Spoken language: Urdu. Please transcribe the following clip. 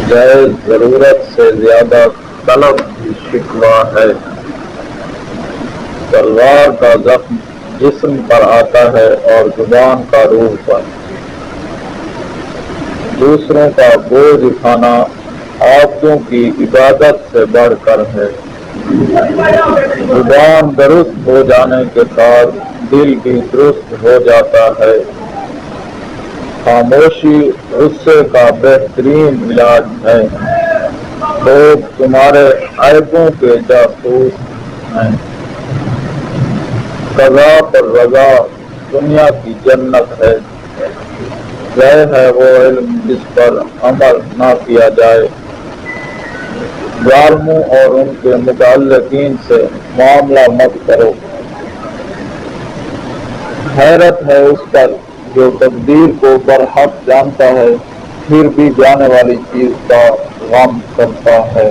جائز ضرورت سے زیادہ طلب بھی شکوہ ہے۔ تلوار کا زخم جسم پر آتا ہے اور زبان کا روح پر۔ دوسروں کا بوجھ اٹھانا عادتوں کی عبادت سے بڑھ کر ہے۔ زبان درست ہو جانے کے بعد دل بھی درست ہو جاتا ہے۔ خاموشی غصے کا بہترین علاج ہے۔ لوگ تمہارے عیبوں کے جاسوس ہیں۔ قضا پر رضا دنیا کی جنت ہے۔ ضائع ہے وہ علم جس پر عمل نہ کیا جائے۔ ظالموں اور ان کے متعلقین سے معاملہ مت کرو۔ حیرت ہے اس پر جو تقدیر کو برحق جانتا ہے پھر بھی جانے والی چیز کا غم کرتا ہے۔